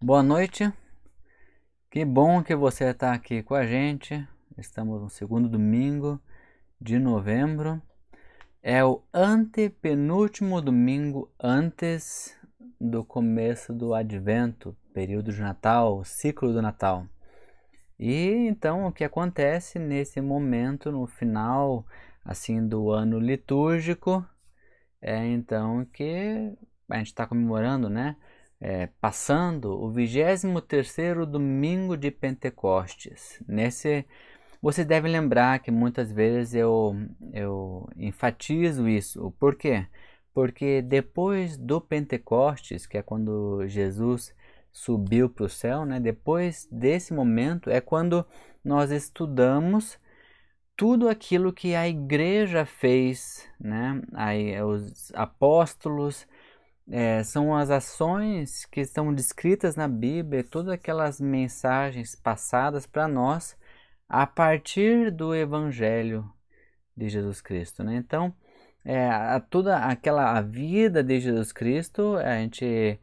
Boa noite, que bom que você está aqui com a gente. Estamos no segundo domingo de novembro. É o antepenúltimo domingo antes do começo do Advento, período de Natal, ciclo do Natal. E então o que acontece nesse momento, no final assim do ano litúrgico, é então que a gente está comemorando, né? Passando o 23º domingo de Pentecostes. Você deve lembrar que muitas vezes eu enfatizo isso. Por quê? Porque depois do Pentecostes, que é quando Jesus subiu para o céu, né? Depois desse momento é quando nós estudamos tudo aquilo que a igreja fez, né? Aí, os apóstolos, são as ações que estão descritas na Bíblia, todas aquelas mensagens passadas para nós a partir do Evangelho de Jesus Cristo, né? Então, toda aquela a vida de Jesus Cristo, a gente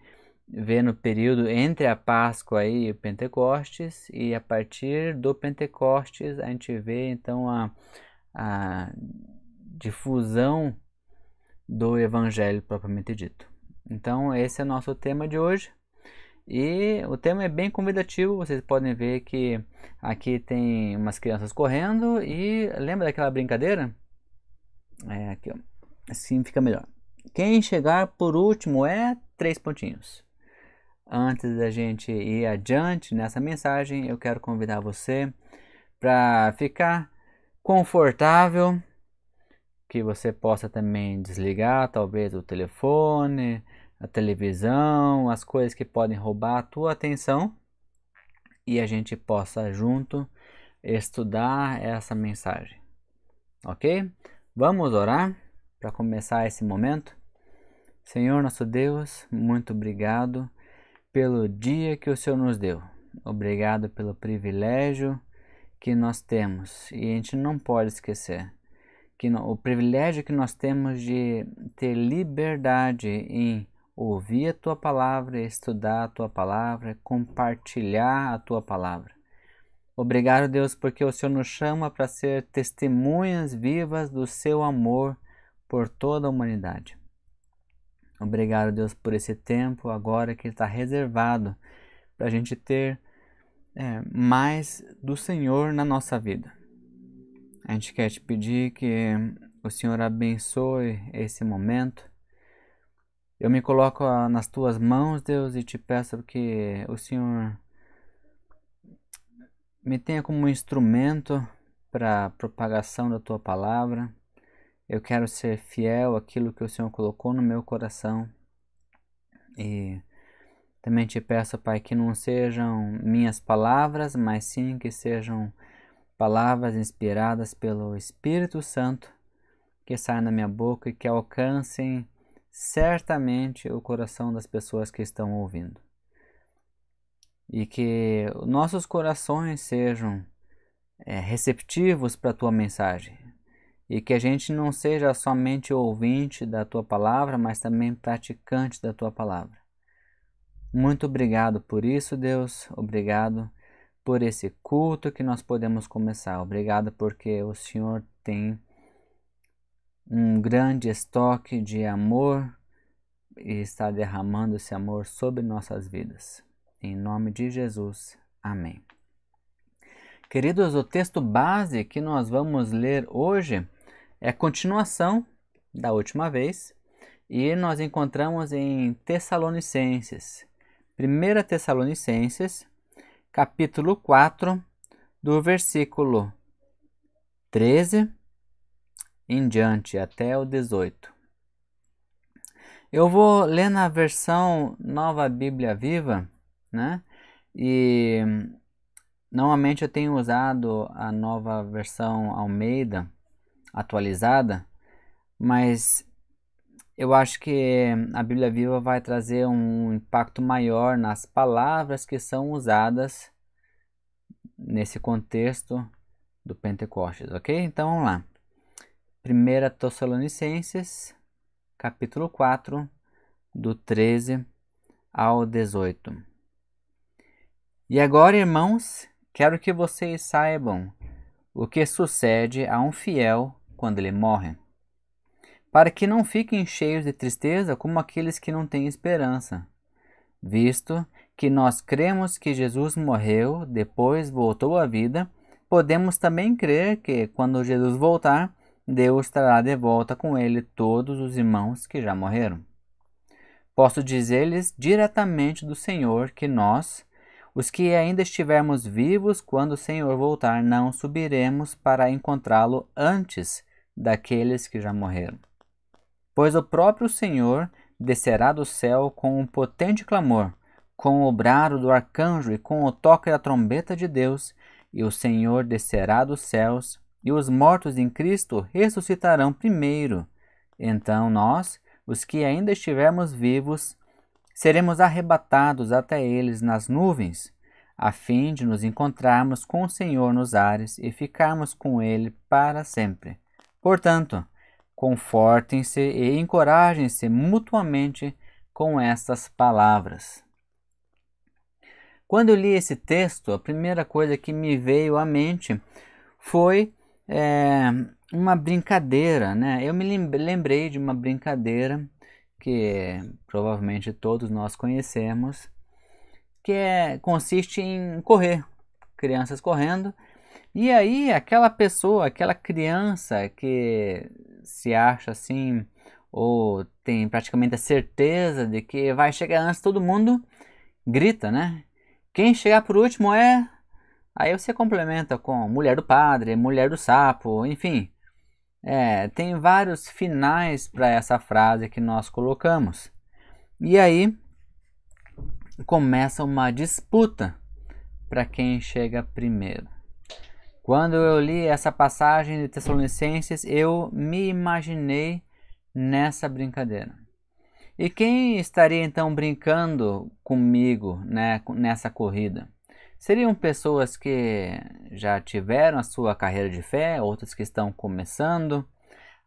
vê no período entre a Páscoa e o Pentecostes, e a partir do Pentecostes a gente vê então a difusão do Evangelho propriamente dito. Então, esse é o nosso tema de hoje. E o tema é bem convidativo, vocês podem ver que aqui tem umas crianças correndo e lembra daquela brincadeira? Aqui, ó. Assim fica melhor. Quem chegar por último é 3 pontinhos. Antes da gente ir adiante nessa mensagem, eu quero convidar você para ficar confortável, que você possa também desligar talvez o telefone, a televisão, as coisas que podem roubar a tua atenção e a gente possa junto estudar essa mensagem, ok? Vamos orar para começar esse momento? Senhor nosso Deus, muito obrigado pelo dia que o Senhor nos deu. Obrigado pelo privilégio que nós temos e a gente não pode esquecer o privilégio que nós temos de ter liberdade em ouvir a tua palavra, estudar a tua palavra, compartilhar a tua palavra. Obrigado, Deus, porque o Senhor nos chama para ser testemunhas vivas do seu amor por toda a humanidade. Obrigado, Deus, por esse tempo agora que está reservado para a gente ter mais do Senhor na nossa vida. A gente quer te pedir que o Senhor abençoe esse momento. Eu me coloco nas tuas mãos, Deus, e te peço que o Senhor me tenha como um instrumento para a propagação da tua palavra. Eu quero ser fiel àquilo que o Senhor colocou no meu coração. E também te peço, Pai, que não sejam minhas palavras, mas sim que sejam palavras inspiradas pelo Espírito Santo que saiam da minha boca e que alcancem certamente o coração das pessoas que estão ouvindo. E que nossos corações sejam receptivos para a tua mensagem. E que a gente não seja somente ouvinte da tua palavra, mas também praticante da tua palavra. Muito obrigado por isso, Deus. Obrigado por esse culto que nós podemos começar. Obrigado porque o Senhor tem um grande estoque de amor e está derramando esse amor sobre nossas vidas. Em nome de Jesus. Amém. Queridos, o texto base que nós vamos ler hoje é a continuação da última vez e nós encontramos em Tessalonicenses. 1 Tessalonicenses, capítulo 4, do versículo 13 em diante até o 18. Eu vou ler na versão Nova Bíblia Viva, né? E normalmente eu tenho usado a nova versão Almeida atualizada, mas eu acho que a Bíblia Viva vai trazer um impacto maior nas palavras que são usadas nesse contexto do Pentecostes, ok? Então vamos lá. 1 Tessalonicenses, capítulo 4, do 13 ao 18. E agora, irmãos, quero que vocês saibam o que sucede a um fiel quando ele morre, para que não fiquem cheios de tristeza como aqueles que não têm esperança, visto que nós cremos que Jesus morreu, depois voltou à vida, podemos também crer que, quando Jesus voltar, Deus trará de volta com ele todos os irmãos que já morreram. Posso dizer-lhes diretamente do Senhor que nós, os que ainda estivermos vivos quando o Senhor voltar, não subiremos para encontrá-lo antes daqueles que já morreram. Pois o próprio Senhor descerá do céu com um potente clamor, com o brado do arcanjo e com o toque da trombeta de Deus, e o Senhor descerá dos céus, e os mortos em Cristo ressuscitarão primeiro. Então nós, os que ainda estivermos vivos, seremos arrebatados até eles nas nuvens, a fim de nos encontrarmos com o Senhor nos ares e ficarmos com ele para sempre. Portanto, confortem-se e encorajem-se mutuamente com estas palavras. Quando eu li esse texto, a primeira coisa que me veio à mente foi uma brincadeira, né? Eu me lembrei de uma brincadeira que provavelmente todos nós conhecemos, que consiste em correr, crianças correndo, e aí aquela pessoa, aquela criança que se acha assim, ou tem praticamente a certeza de que vai chegar antes de todo mundo, grita, né? Quem chegar por último é... Aí você complementa com mulher do padre, mulher do sapo, enfim. Tem vários finais para essa frase que nós colocamos. E aí começa uma disputa para quem chega primeiro. Quando eu li essa passagem de Tessalonicenses, eu me imaginei nessa brincadeira. E quem estaria então brincando comigo, né, nessa corrida? Seriam pessoas que já tiveram a sua carreira de fé, outras que estão começando,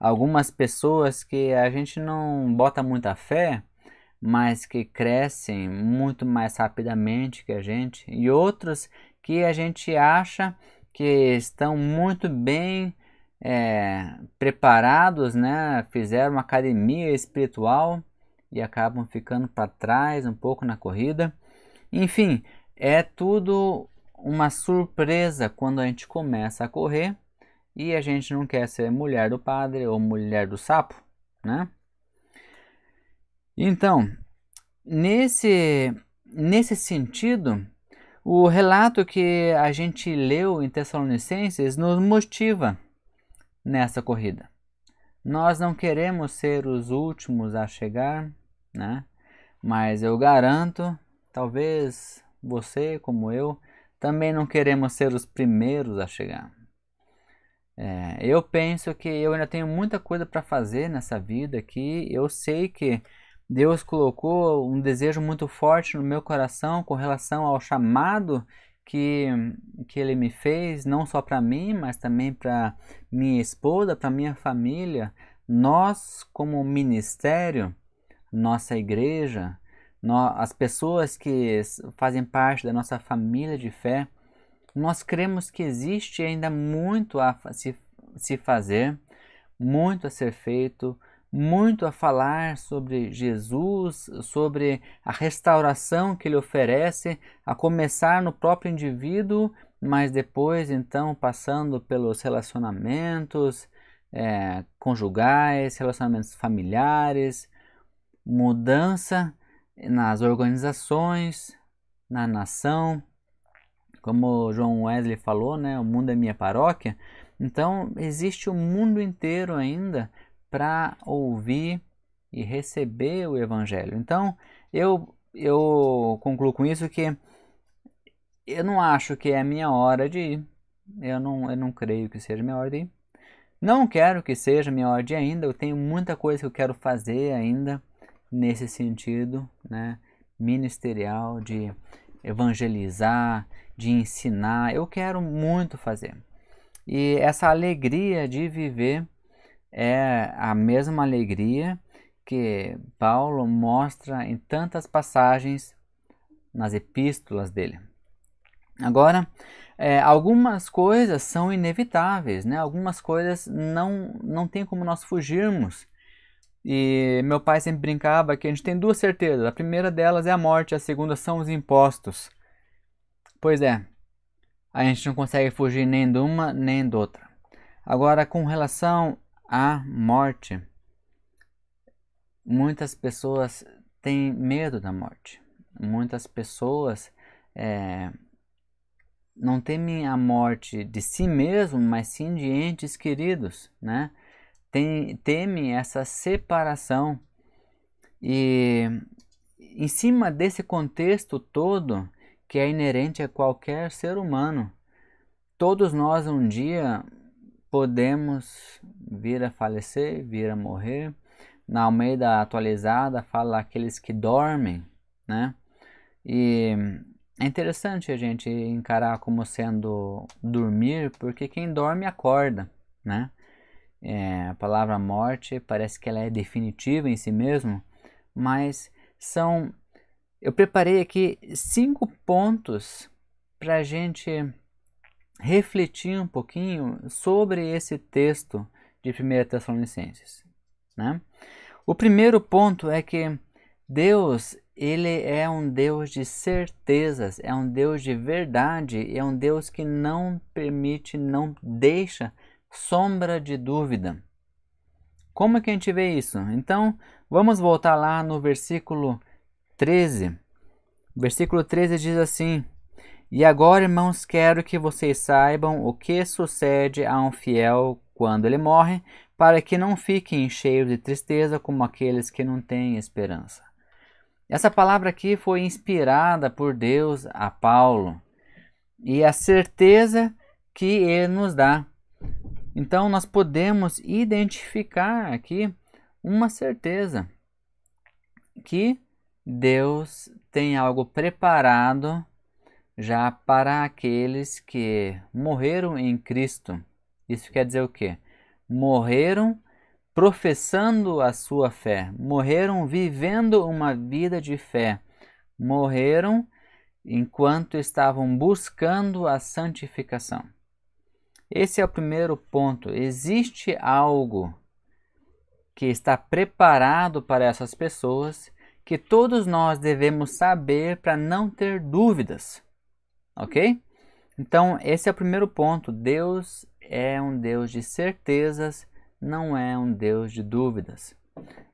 algumas pessoas que a gente não bota muita fé, mas que crescem muito mais rapidamente que a gente, e outros que a gente acha que estão muito bem preparados, né? Fizeram uma academia espiritual e acabam ficando para trás um pouco na corrida. Enfim, é tudo uma surpresa quando a gente começa a correr e a gente não quer ser mulher do padre ou mulher do sapo, né? Então, nesse sentido, o relato que a gente leu em Tessalonicenses nos motiva nessa corrida. Nós não queremos ser os últimos a chegar, né? Mas eu garanto, talvez você, como eu, também não queremos ser os primeiros a chegar. Eu penso que eu ainda tenho muita coisa para fazer nessa vida aqui. Eu sei que Deus colocou um desejo muito forte no meu coração com relação ao chamado que Ele me fez, não só para mim, mas também para minha esposa, para minha família. Nós, como ministério, nossa igreja, as pessoas que fazem parte da nossa família de fé, nós cremos que existe ainda muito a se fazer, muito a ser feito, muito a falar sobre Jesus, sobre a restauração que ele oferece, a começar no próprio indivíduo, mas depois então passando pelos relacionamentos conjugais, relacionamentos familiares, mudança nas organizações, na nação. Como João Wesley falou, né, o mundo é minha paróquia. Então existe o mundo inteiro ainda para ouvir e receber o Evangelho. Então eu concluo com isso que eu não acho que é a minha hora de ir. Eu não creio que seja a minha hora de ir. Não quero que seja a minha hora de ir ainda. Eu tenho muita coisa que eu quero fazer ainda nesse sentido, né, ministerial, de evangelizar, de ensinar. Eu quero muito fazer. E essa alegria de viver é a mesma alegria que Paulo mostra em tantas passagens nas epístolas dele. Agora, algumas coisas são inevitáveis, né? Algumas coisas não tem como nós fugirmos. E meu pai sempre brincava que a gente tem duas certezas. A primeira delas é a morte, a segunda são os impostos. Pois é, a gente não consegue fugir nem de uma nem de outra. Agora, com relação à morte, muitas pessoas têm medo da morte. Muitas pessoas não temem a morte de si mesmo, mas sim de entes queridos, né? Temem essa separação. E em cima desse contexto todo, que é inerente a qualquer ser humano, todos nós um dia podemos vir a falecer, vir a morrer. Na Almeida atualizada fala aqueles que dormem, né? E é interessante a gente encarar como sendo dormir, porque quem dorme acorda, né? A palavra morte parece que ela é definitiva em si mesmo, mas eu preparei aqui 5 pontos para a gente refletir um pouquinho sobre esse texto de 1 Tessalonicenses, né? O primeiro ponto é que Deus, ele é um Deus de certezas, é um Deus de verdade, é um Deus que não permite, não deixa sombra de dúvida. Como é que a gente vê isso? Então, vamos voltar lá no versículo 13. O versículo 13 diz assim: E agora, irmãos, quero que vocês saibam o que sucede a um fiel quando ele morre, para que não fiquem cheios de tristeza como aqueles que não têm esperança. Essa palavra aqui foi inspirada por Deus a Paulo e a certeza que ele nos dá. Então nós podemos identificar aqui uma certeza que Deus tem algo preparado já para aqueles que morreram em Cristo. Isso quer dizer o quê? Morreram professando a sua fé, morreram vivendo uma vida de fé, morreram enquanto estavam buscando a santificação. Esse é o primeiro ponto. Existe algo que está preparado para essas pessoas que todos nós devemos saber para não ter dúvidas. Ok? Então, esse é o primeiro ponto. Deus é um Deus de certezas, não é um Deus de dúvidas.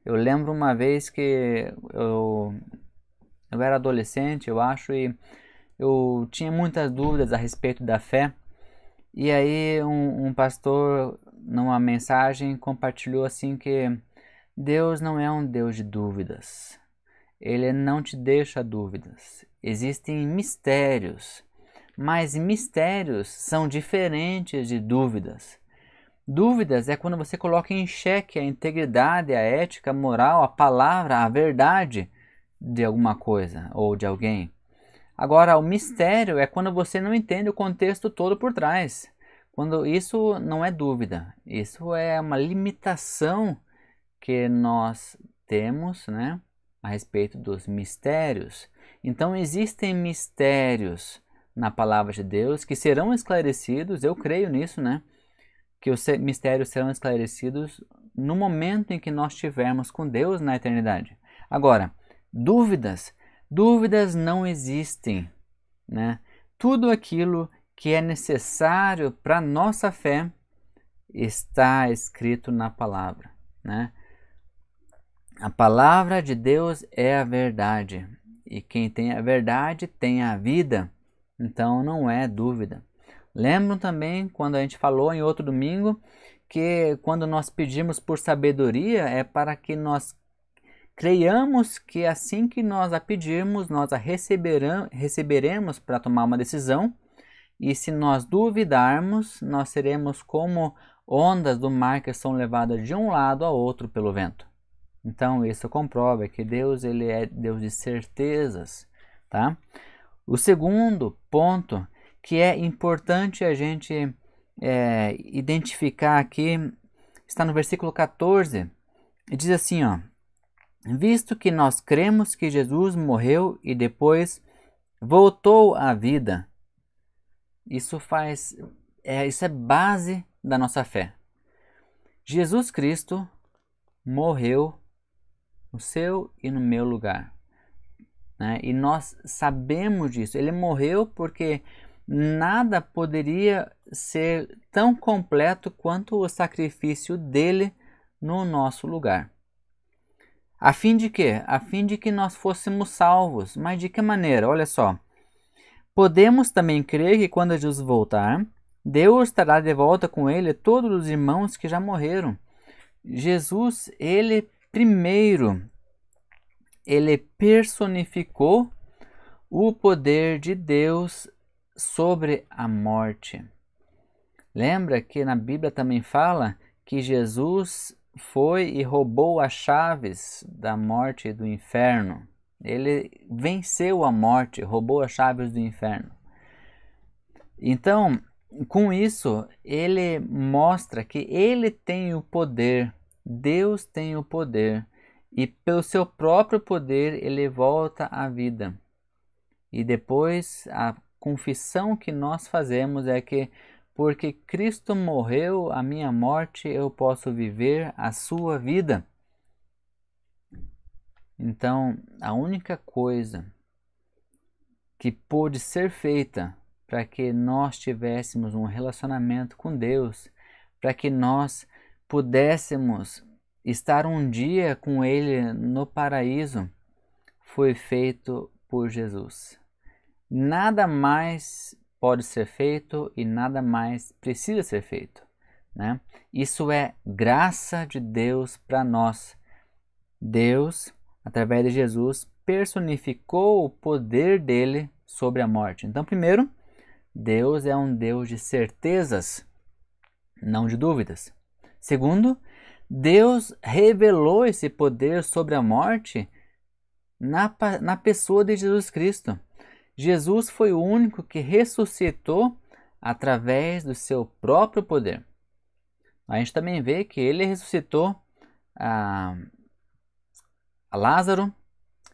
Eu lembro uma vez que eu era adolescente, eu acho, e eu tinha muitas dúvidas a respeito da fé. E aí um pastor, numa mensagem, compartilhou assim que Deus não é um Deus de dúvidas. Ele não te deixa dúvidas. Existem mistérios, mas mistérios são diferentes de dúvidas. Dúvidas é quando você coloca em xeque a integridade, a ética, a moral, a palavra, a verdade de alguma coisa ou de alguém. Agora, o mistério é quando você não entende o contexto todo por trás. Quando isso não é dúvida, isso é uma limitação que nós temos, né, a respeito dos mistérios. Então, existem mistérios na palavra de Deus que serão esclarecidos, eu creio nisso, né? Que os mistérios serão esclarecidos no momento em que nós estivermos com Deus na eternidade. Agora, dúvidas não existem, né? Tudo aquilo que é necessário para a nossa fé está escrito na palavra, né? A palavra de Deus é a verdade, e quem tem a verdade tem a vida, então não é dúvida. Lembram também quando a gente falou em outro domingo que quando nós pedimos por sabedoria é para que nós creiamos que assim que nós a pedirmos, nós a receberemos para tomar uma decisão, e se nós duvidarmos, nós seremos como ondas do mar que são levadas de um lado ao outro pelo vento. Então isso comprova que Deus, ele é Deus de certezas, tá? O segundo ponto que é importante a gente identificar aqui está no versículo 14, e diz assim, ó: Visto que nós cremos que Jesus morreu e depois voltou à vida, Isso isso é base da nossa fé. Jesus Cristo morreu no seu e no meu lugar, né? E nós sabemos disso. Ele morreu porque nada poderia ser tão completo quanto o sacrifício dele no nosso lugar. A fim de quê? A fim de que nós fôssemos salvos. Mas de que maneira? Olha só. Podemos também crer que quando Jesus voltar, Deus estará de volta com ele todos os irmãos que já morreram. Jesus, ele personificou o poder de Deus sobre a morte. Lembra que na Bíblia também fala que Jesus foi e roubou as chaves da morte e do inferno. Ele venceu a morte, roubou as chaves do inferno. Então, com isso, ele mostra que ele tem o poder, Deus tem o poder, e pelo seu próprio poder ele volta à vida. E depois a confissão que nós fazemos é que porque Cristo morreu a minha morte, eu posso viver a sua vida. Então, a única coisa que pôde ser feita para que nós tivéssemos um relacionamento com Deus, para que nós pudéssemos estar um dia com Ele no paraíso, foi feito por Jesus. Nada mais pode ser feito e nada mais precisa ser feito, né? Isso é graça de Deus para nós. Deus, através de Jesus, personificou o poder dele sobre a morte. Então, primeiro, Deus é um Deus de certezas, não de dúvidas. Segundo, Deus revelou esse poder sobre a morte na pessoa de Jesus Cristo. Jesus foi o único que ressuscitou através do seu próprio poder. A gente também vê que ele ressuscitou a Lázaro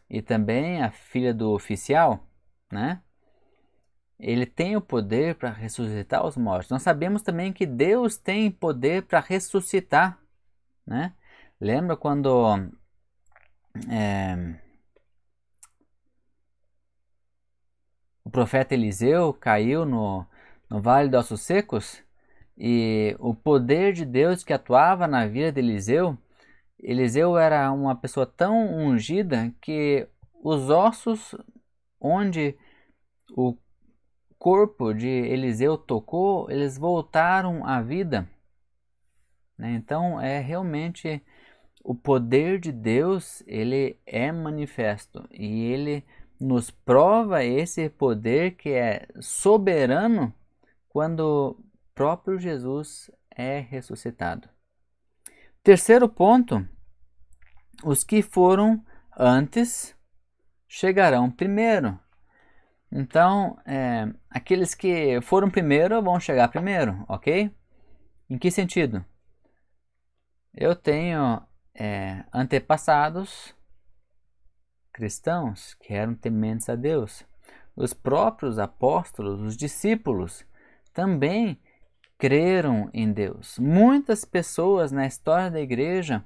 e também a filha do oficial, né? Ele tem o poder para ressuscitar os mortos. Nós sabemos também que Deus tem poder para ressuscitar, né? Lembra quando o profeta Eliseu caiu no vale dos ossos secos? E o poder de Deus que atuava na vida de Eliseu era uma pessoa tão ungida que os ossos onde o corpo de Eliseu tocou, eles voltaram à vida, né? Então é realmente o poder de Deus, ele é manifesto e ele nos prova esse poder que é soberano quando o próprio Jesus é ressuscitado. Terceiro ponto, os que foram antes chegarão primeiro. Então, aqueles que foram primeiro vão chegar primeiro, ok? Em que sentido? Eu tenho antepassados cristãos que eram tementes a Deus. Os próprios apóstolos, os discípulos, também creram em Deus. Muitas pessoas na história da igreja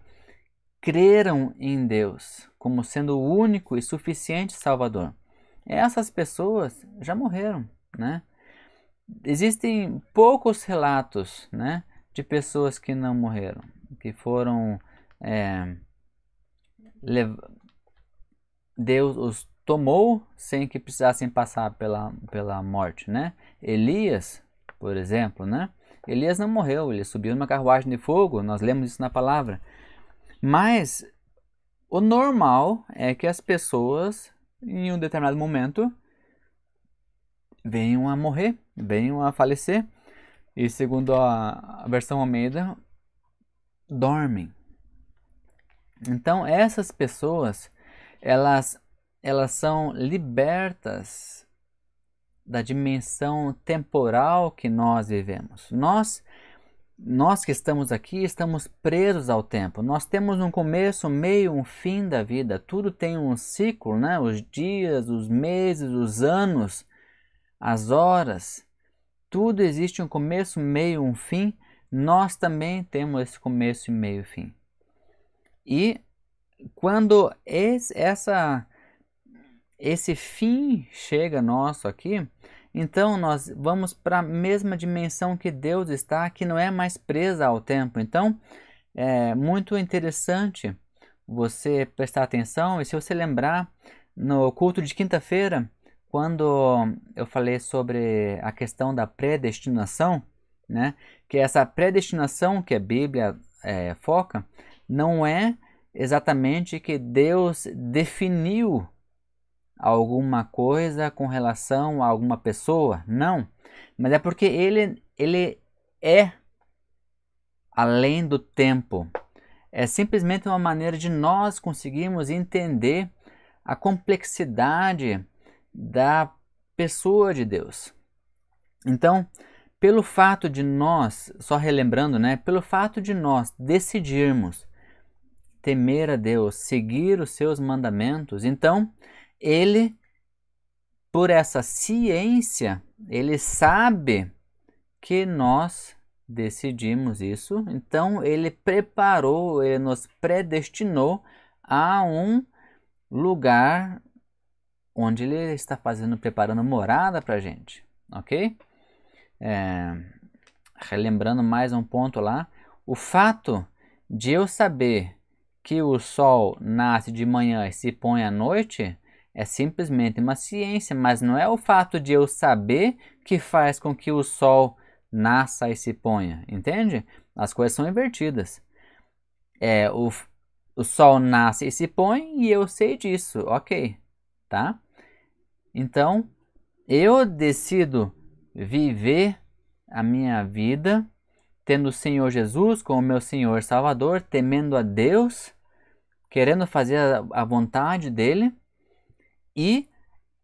creram em Deus como sendo o único e suficiente Salvador. Essas pessoas já morreram, né? Existem poucos relatos, né, de pessoas que não morreram, que foram Deus os tomou sem que precisassem passar pela morte, né? Elias, por exemplo, né? Elias não morreu, ele subiu numa carruagem de fogo, nós lemos isso na palavra. Mas o normal é que as pessoas, em um determinado momento, venham a morrer, venham a falecer. E segundo a versão Almeida, dormem. Então essas pessoas, elas são libertas da dimensão temporal que nós vivemos. Nós que estamos aqui estamos presos ao tempo. Nós temos um começo, um meio, um fim da vida. Tudo tem um ciclo, né? Os dias, os meses, os anos, as horas. tudo existe um começo, meio, um fim, nós também temos esse começo, meio e fim. E quando esse fim chega nosso aqui, então nós vamos para a mesma dimensão que Deus está, que não é mais presa ao tempo. Então é muito interessante você prestar atenção, e se você lembrar, no culto de quinta-feira, quando eu falei sobre a questão da predestinação, né, que essa predestinação que a Bíblia foca, não é exatamente que Deus definiu alguma coisa com relação a alguma pessoa, não, mas é porque ele é além do tempo. É simplesmente uma maneira de nós conseguirmos entender a complexidade da pessoa de Deus. Então, pelo fato de nós, só relembrando, né, pelo fato de nós decidirmos temer a Deus, seguir os seus mandamentos, então ele, por essa ciência, ele sabe que nós decidimos isso, então ele preparou, ele nos predestinou a um lugar onde ele está preparando morada para a gente, ok? Relembrando mais um ponto lá, o fato de eu saber que o sol nasce de manhã e se põe à noite é simplesmente uma ciência, mas não é o fato de eu saber que faz com que o sol nasça e se ponha, entende? As coisas são invertidas. O sol nasce e se põe e eu sei disso, ok, tá? Então, eu decido viver a minha vida tendo o Senhor Jesus como meu Senhor Salvador, temendo a Deus, querendo fazer a vontade dele, e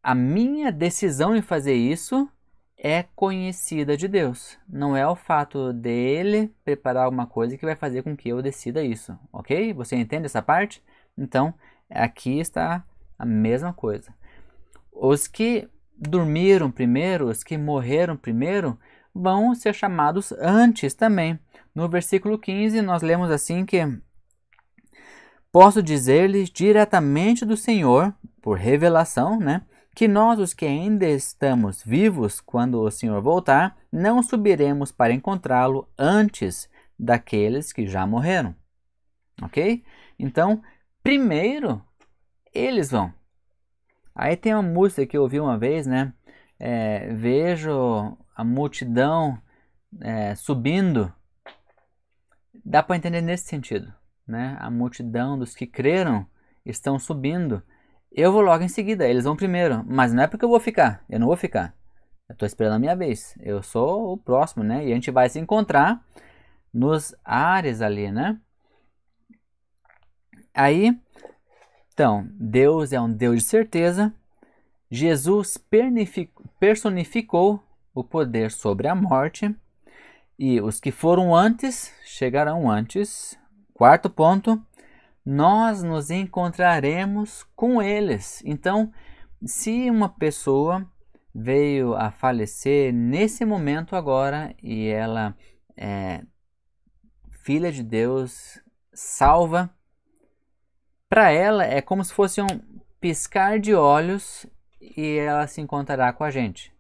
a minha decisão em fazer isso é conhecida de Deus. Não é o fato dele preparar alguma coisa que vai fazer com que eu decida isso, ok? Você entende essa parte? Então, aqui está a mesma coisa. Os que dormiram primeiro, os que morreram primeiro, vão ser chamados antes também. No versículo 15, nós lemos assim que: posso dizer-lhes diretamente do Senhor, por revelação, né, que nós, os que ainda estamos vivos quando o Senhor voltar, não subiremos para encontrá-lo antes daqueles que já morreram. Ok? Então, primeiro, eles vão. Aí tem uma música que eu ouvi uma vez, né? Vejo a multidão subindo. Dá para entender nesse sentido, né? A multidão dos que creram estão subindo. Eu vou logo em seguida, eles vão primeiro, mas não é porque eu não vou ficar. Eu estou esperando a minha vez. Eu sou o próximo, né? E a gente vai se encontrar nos ares ali, né? Aí, então, Deus é um Deus de certeza. Jesus personificou o poder sobre a morte. E os que foram antes, chegarão antes. Quarto ponto, nós nos encontraremos com eles. Então, se uma pessoa veio a falecer nesse momento agora e ela é filha de Deus, salva, para ela é como se fosse um piscar de olhos e ela se encontrará com a gente.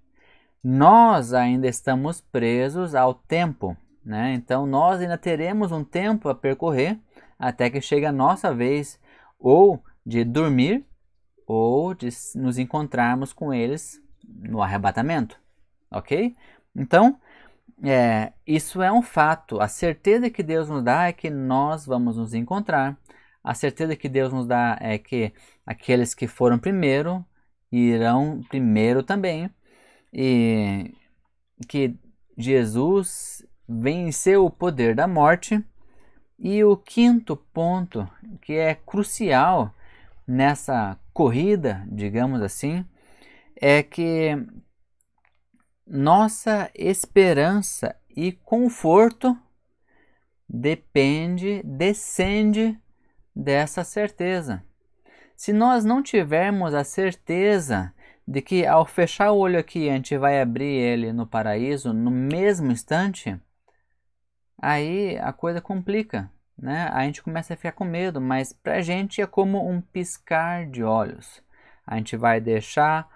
Nós ainda estamos presos ao tempo, né? Então nós ainda teremos um tempo a percorrer até que chegue a nossa vez ou de dormir ou de nos encontrarmos com eles no arrebatamento, ok? Então, isso é um fato. A certeza que Deus nos dá é que nós vamos nos encontrar. A certeza que Deus nos dá é que aqueles que foram primeiro irão primeiro também. E que Jesus venceu o poder da morte. E o quinto ponto, que é crucial nessa corrida, digamos assim, é que nossa esperança e conforto descende dessa certeza. Se nós não tivermos a certeza de que ao fechar o olho aqui, a gente vai abrir ele no paraíso no mesmo instante, aí a coisa complica, né? A gente começa a ficar com medo, mas para a gente é como um piscar de olhos. A gente vai deixar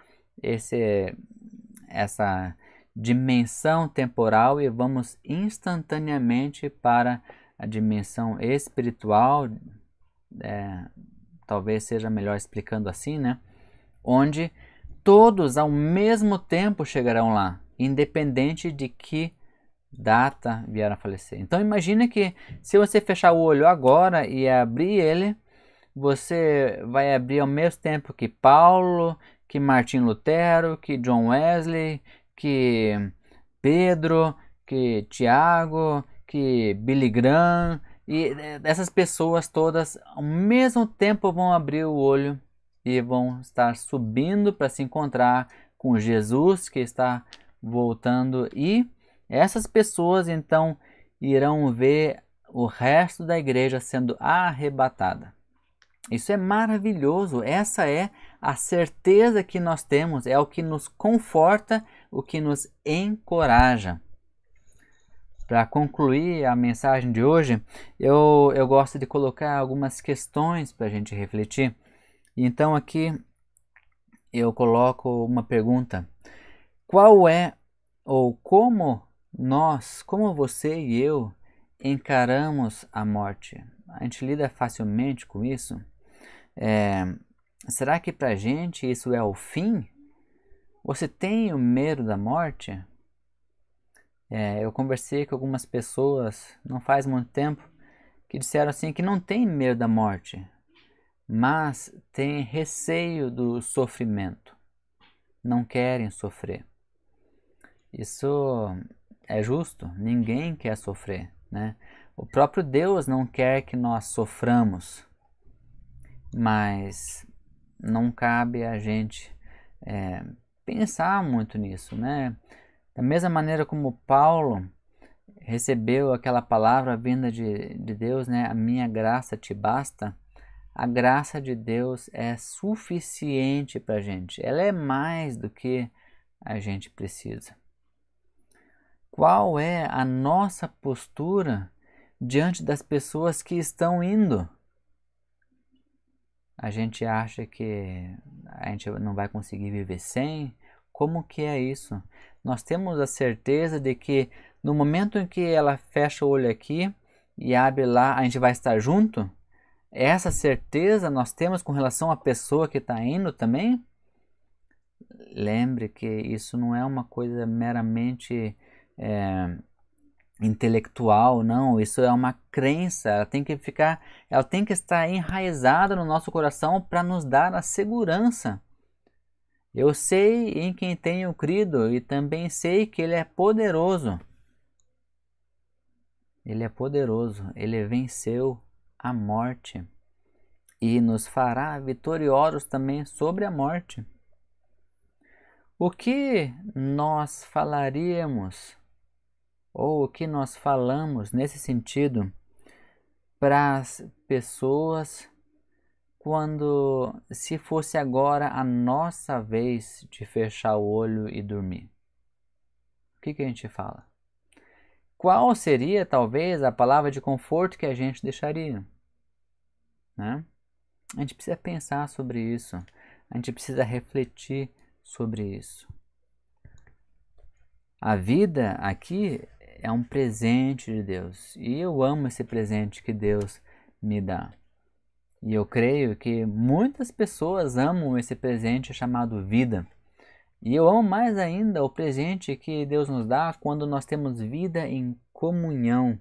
essa dimensão temporal e vamos instantaneamente para a dimensão espiritual, talvez seja melhor explicando assim, né? Onde todos ao mesmo tempo chegarão lá, independente de que data vieram a falecer. Então imagine que se você fechar o olho agora e abrir ele, você vai abrir ao mesmo tempo que Paulo, que Martim Lutero, que John Wesley, que Pedro, que Tiago, que Billy Graham, e essas pessoas todas ao mesmo tempo vão abrir o olho e vão estar subindo para se encontrar com Jesus que está voltando, e essas pessoas então irão ver o resto da igreja sendo arrebatada. Isso é maravilhoso, essa é a certeza que nós temos, é o que nos conforta, o que nos encoraja. Para concluir a mensagem de hoje, eu gosto de colocar algumas questões para a gente refletir. Então aqui eu coloco uma pergunta: qual é ou como nós, como você e eu, encaramos a morte? A gente lida facilmente com isso? Será que pra gente isso é o fim? Você tem o medo da morte? Eu conversei com algumas pessoas não faz muito tempo que disseram assim que não tem medo da morte, mas tem receio do sofrimento. Não querem sofrer. Isso é justo, ninguém quer sofrer, né? O próprio Deus não quer que nós soframos, mas não cabe a gente pensar muito nisso, né? Da mesma maneira como Paulo recebeu aquela palavra vinda de Deus, né? A minha graça te basta. A graça de Deus é suficiente para a gente. Ela é mais do que a gente precisa. Qual é a nossa postura diante das pessoas que estão indo? A gente acha que a gente não vai conseguir viver sem? Como que é isso? Nós temos a certeza de que no momento em que ela fecha o olho aqui e abre lá, a gente vai estar junto? Essa certeza nós temos com relação à pessoa que está indo também? Lembre que isso não é uma coisa meramente intelectual, não. Isso é uma crença. Ela tem que estar enraizada no nosso coração para nos dar a segurança. Eu sei em quem tenho crido e também sei que Ele é poderoso. Ele é poderoso. Ele venceu a morte e nos fará vitoriosos também sobre a morte. O que nós falaríamos, ou o que nós falamos nesse sentido para as pessoas quando, se fosse agora a nossa vez de fechar o olho e dormir? O que a gente fala? Qual seria talvez a palavra de conforto que a gente deixaria, né? A gente precisa pensar sobre isso, a gente precisa refletir sobre isso. A vida aqui é um presente de Deus e eu amo esse presente que Deus me dá. E eu creio que muitas pessoas amam esse presente chamado vida. E eu amo mais ainda o presente que Deus nos dá quando nós temos vida em comunhão.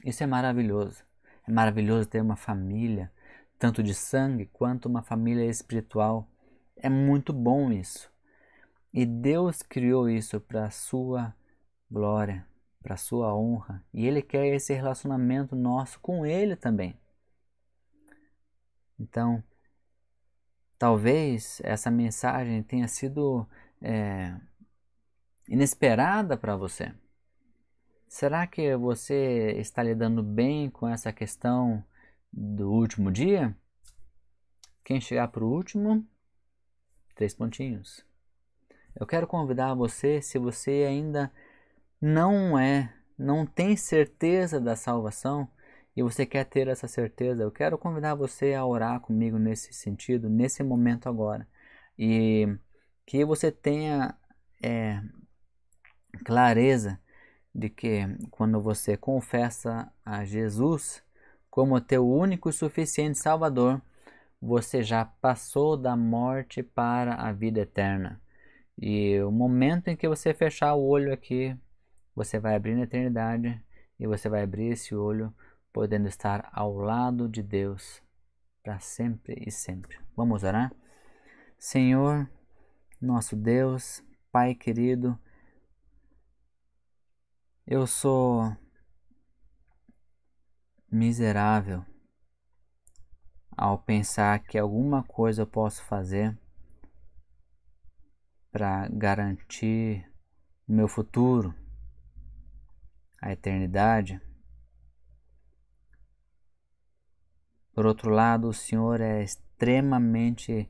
Isso é maravilhoso. É maravilhoso ter uma família, tanto de sangue quanto uma família espiritual. É muito bom isso. E Deus criou isso para a sua glória, para a sua honra. E Ele quer esse relacionamento nosso com Ele também. Então, talvez essa mensagem tenha sido inesperada para você. Será que você está lidando bem com essa questão do último dia? Quem chegar para o último 3 pontinhos. Eu quero convidar você, se você ainda não tem certeza da salvação e você quer ter essa certeza, eu quero convidar você a orar comigo nesse sentido, nesse momento agora. E que você tenha clareza de que quando você confessa a Jesus como teu único e suficiente Salvador, você já passou da morte para a vida eterna. E o momento em que você fechar o olho aqui, você vai abrir na eternidade e você vai abrir esse olho podendo estar ao lado de Deus para sempre e sempre. Vamos orar? Senhor, nosso Deus, Pai querido, eu sou miserável ao pensar que alguma coisa eu posso fazer para garantir o meu futuro, a eternidade. Por outro lado, o Senhor é extremamente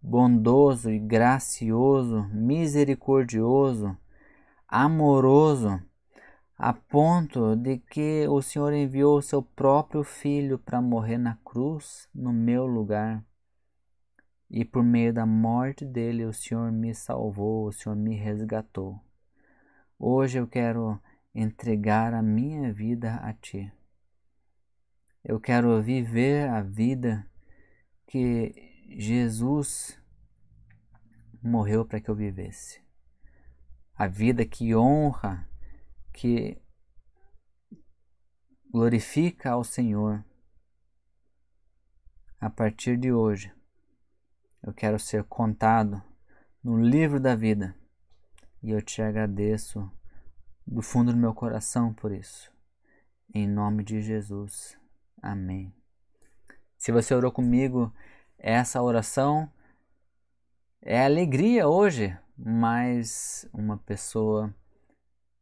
bondoso e gracioso, misericordioso, amoroso, a ponto de que o Senhor enviou o seu próprio Filho para morrer na cruz no meu lugar. E por meio da morte dele, o Senhor me salvou, o Senhor me resgatou. Hoje eu quero entregar a minha vida a Ti. Eu quero viver a vida que Jesus morreu para que eu vivesse. A vida que honra, que glorifica ao Senhor. A partir de hoje, eu quero ser contado no livro da vida e eu te agradeço do fundo do meu coração por isso. Em nome de Jesus. Amém. Se você orou comigo, essa oração é alegria hoje, mas uma pessoa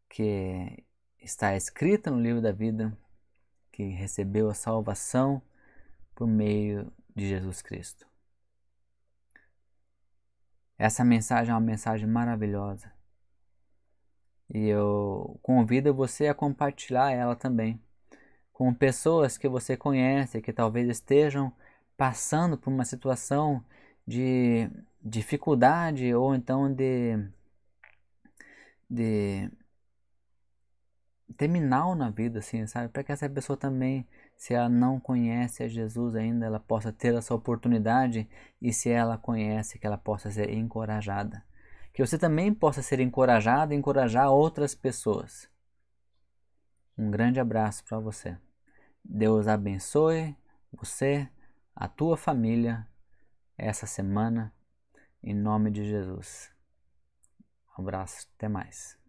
que está escrita no livro da vida, que recebeu a salvação por meio de Jesus Cristo. Essa mensagem é uma mensagem maravilhosa e eu convido você a compartilhar ela também com pessoas que você conhece, que talvez estejam passando por uma situação de dificuldade ou então de terminal na vida, assim, sabe? Para que essa pessoa também, se ela não conhece a Jesus ainda, ela possa ter essa oportunidade e se ela conhece, que ela possa ser encorajada. Que você também possa ser encorajado e encorajar outras pessoas. Um grande abraço para você. Deus abençoe você, a tua família, essa semana, em nome de Jesus. Um abraço, até mais.